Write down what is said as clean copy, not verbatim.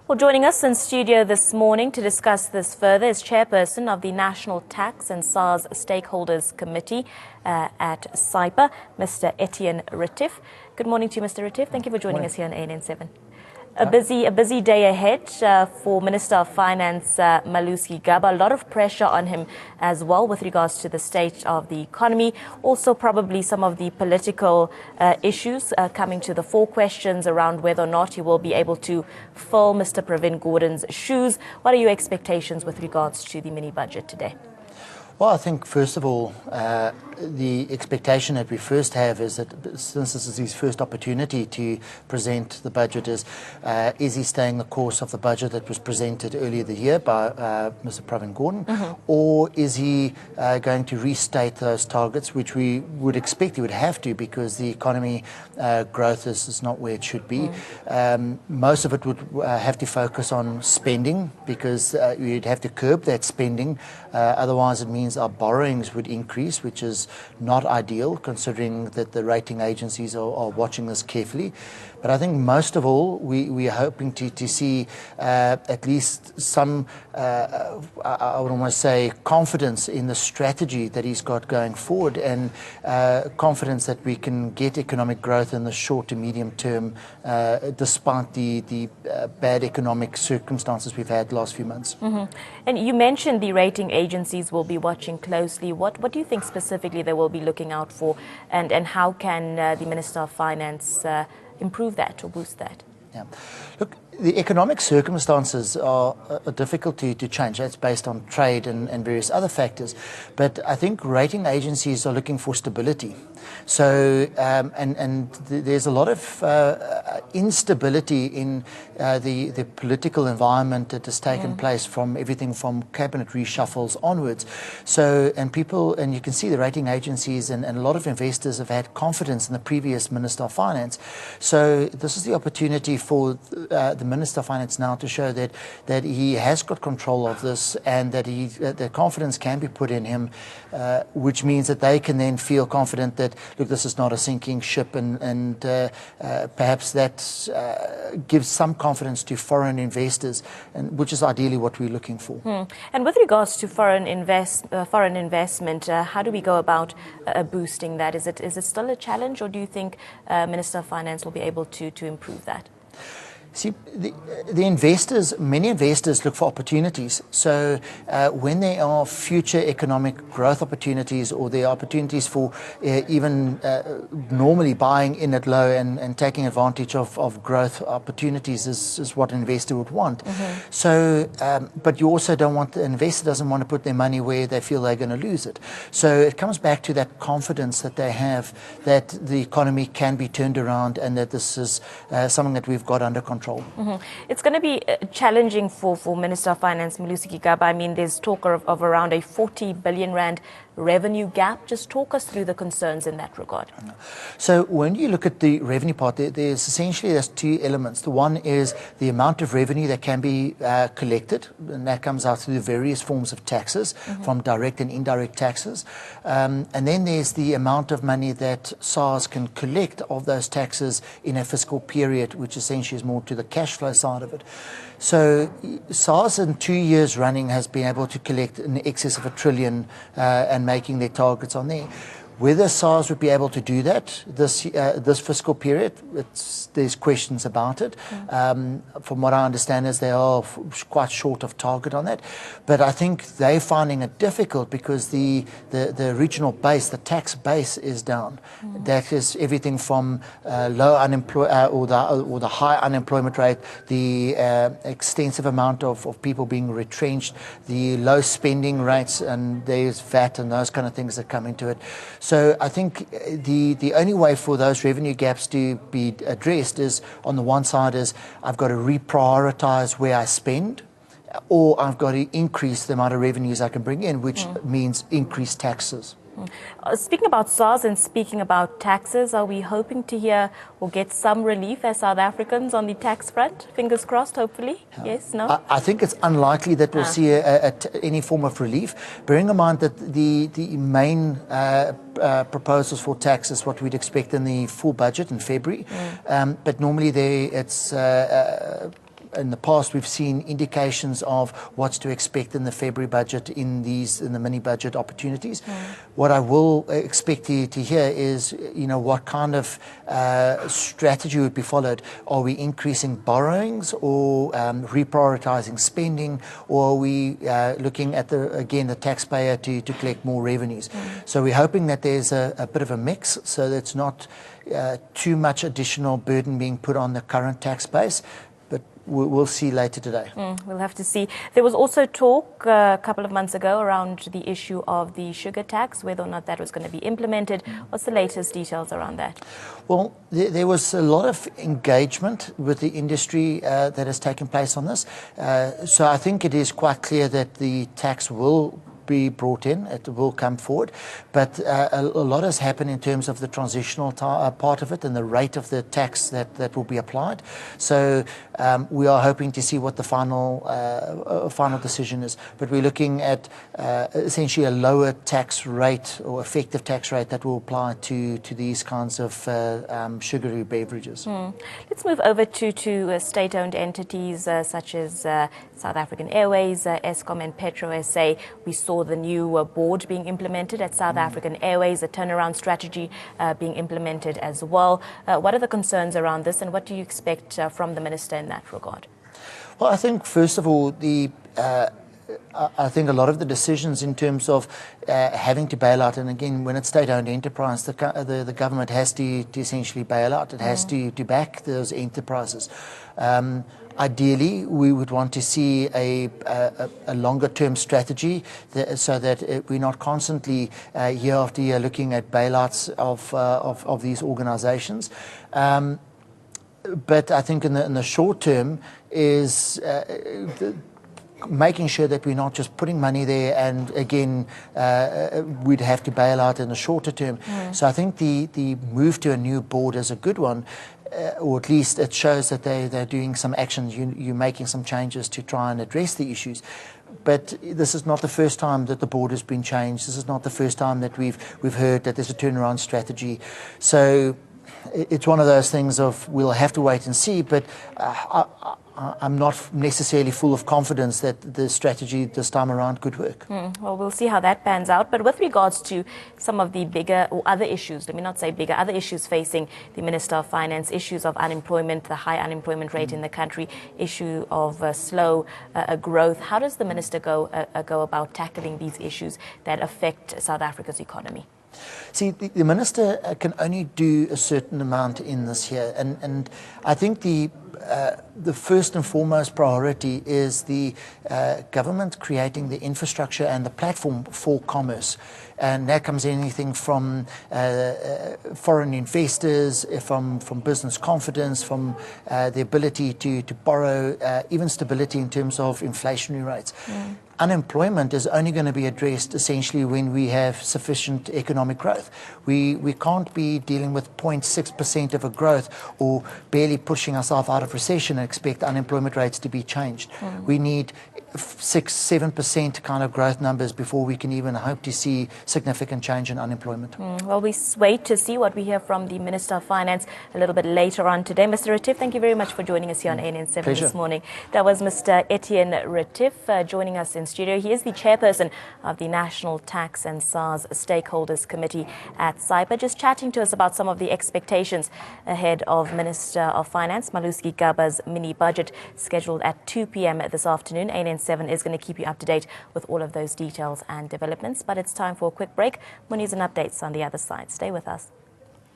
Well, joining us in studio this morning to discuss this further is Chairperson of the National Tax and SARS Stakeholders Committee at SAIPA, Mr. Ettienne Retief. Good morning to you, Mr. Retief. Thank you for joining us here on ANN7. A busy day ahead for Minister of Finance Gigaba. A lot of pressure on him as well with regards to the state of the economy. Also probably some of the political issues coming to the fore, questions around whether or not he will be able to fill Mr. Pravin Gordhan's shoes. What are your expectations with regards to the mini budget today? Well, I think, first of all, the expectation that we first have is that since this is his first opportunity to present the budget is he staying the course of the budget that was presented earlier the year by Mr. Pravin Gordhan, or is he going to restate those targets, which we would expect he would have to because the economy growth is not where it should be. Most of it would have to focus on spending because you'd have to curb that spending. Otherwise, it means our borrowings would increase, which is not ideal considering that the rating agencies are watching this carefully. But I think most of all, we are hoping to see at least some, I would almost say, confidence in the strategy that he's got going forward and confidence that we can get economic growth in the short to medium term despite the bad economic circumstances we've had the last few months. And you mentioned the rating agencies will be watching closely. What do you think specifically they will be looking out for, and how can the Minister of Finance improve that or boost that? Yeah. Look, the economic circumstances are difficult to change. That's based on trade and various other factors. But I think rating agencies are looking for stability. So, and there's a lot of instability in the political environment that has taken place from everything from cabinet reshuffles onwards. So, and you can see the rating agencies and a lot of investors have had confidence in the previous Minister of Finance. So this is the opportunity for the Minister of Finance now to show that he has got control of this and that the confidence can be put in him, which means that they can then feel confident that, look, this is not a sinking ship, and perhaps that gives some confidence to foreign investors, which is ideally what we're looking for. And with regards to foreign investment, how do we go about boosting that? Is it still a challenge, or do you think Minister of Finance will be able to improve that? See, the investors, many investors look for opportunities. So when there are future economic growth opportunities or there are opportunities for even normally buying in at low and taking advantage of growth opportunities is what an investor would want. So, but you also don't want, the investor doesn't want to put their money where they feel they're going to lose it. So it comes back to that confidence that they have that the economy can be turned around and that this is something that we've got under control. It's going to be challenging for Minister of Finance Gigaba. I mean, there's talk of around a 40 billion rand revenue gap. Just talk us through the concerns in that regard. So when you look at the revenue part, there's two elements. The one is the amount of revenue that can be collected, and that comes out through the various forms of taxes, from direct and indirect taxes. And then there's the amount of money that SARS can collect of those taxes in a fiscal period, which essentially is more to the cash flow side of it. So SARS in 2 years running has been able to collect in excess of R1 trillion and making their targets on there. Whether SARS would be able to do that this fiscal period, there's questions about it. From what I understand is they are quite short of target on that. But I think they're finding it difficult because the regional base, the tax base is down. That is everything from low unemployment or the high unemployment rate, the extensive amount of people being retrenched, the low spending rates, and there's VAT and those kind of things that come into it. So I think the only way for those revenue gaps to be addressed is, on the one side, is I've got to reprioritize where I spend, or I've got to increase the amount of revenues I can bring in, which means increased taxes. Speaking about SARS and speaking about taxes, are we hoping to hear or get some relief as South Africans on the tax front? Fingers crossed, hopefully. Yes, no? I think it's unlikely that we'll see any form of relief. Bearing in mind that the main proposals for tax is what we'd expect in the full budget in February. But normally it's in the past we've seen indications of what's to expect in the February budget in the mini budget opportunities. What I will expect to hear is, what kind of strategy would be followed. Are we increasing borrowings or reprioritizing spending, or are we looking at the taxpayer to collect more revenues? So we're hoping that there's a bit of a mix, so that it's not too much additional burden being put on the current tax base. But we'll see later today. We'll have to see. There was also talk a couple of months ago around the issue of the sugar tax, whether or not that was going to be implemented. What's the latest details around that? Well, there was a lot of engagement with the industry that has taken place on this. So I think it is quite clear that the tax will be brought in, it will come forward, but a lot has happened in terms of the transitional part of it and the rate of the tax that will be applied. So we are hoping to see what the final decision is, but we're looking at essentially a lower tax rate or effective tax rate that will apply to these kinds of sugary beverages. Let's move over to state-owned entities such as South African Airways, Eskom and Petro SA. We saw the new board being implemented at South African Airways, a turnaround strategy being implemented as well. What are the concerns around this, and what do you expect from the minister in that regard? Well, I think first of all, I think a lot of the decisions in terms of having to bail out, and again, when it's state-owned enterprise, the government has to essentially bail out. It has to back those enterprises. Ideally, we would want to see a longer-term strategy so that we're not constantly year after year looking at bailouts of these organizations. But I think in the short term is making sure that we're not just putting money there and again we'd have to bail out in the shorter term. So I think the move to a new board is a good one. Or at least it shows that they're doing some actions, you're making some changes to try and address the issues. But this is not the first time that the board has been changed. This is not the first time that we've heard that there's a turnaround strategy. So it's one of those things of we'll have to wait and see, but I'm not necessarily full of confidence that the strategy this time around could work. Well, we'll see how that pans out. But with regards to some of the bigger or other issues, let me not say bigger, other issues facing the Minister of Finance, issues of unemployment, the high unemployment rate in the country, issue of slow growth, how does the Minister go about tackling these issues that affect South Africa's economy? See, the Minister can only do a certain amount in this year, and I think the first and foremost priority is the government creating the infrastructure and the platform for commerce. And that comes anything from foreign investors, from business confidence, from the ability to borrow, even stability in terms of inflationary rates. Unemployment is only going to be addressed essentially when we have sufficient economic growth. We can't be dealing with 0.6% of a growth or barely pushing ourselves out of recession and expect unemployment rates to be changed. We need 6-7% kind of growth numbers before we can even hope to see significant change in unemployment. Well, we wait to see what we hear from the Minister of Finance a little bit later on today. Mr. Retief, thank you very much for joining us here on ANN7 this morning. That was Mr. Ettienne Retief joining us in studio. He is the chairperson of the National Tax and SARS Stakeholders Committee at SAIPA, just chatting to us about some of the expectations ahead of Minister of Finance Gigaba's mini budget scheduled at 2 p.m. this afternoon. ANN7 is going to keep you up to date with all of those details and developments, but it's time for a quick break. More news and updates on the other side. Stay with us.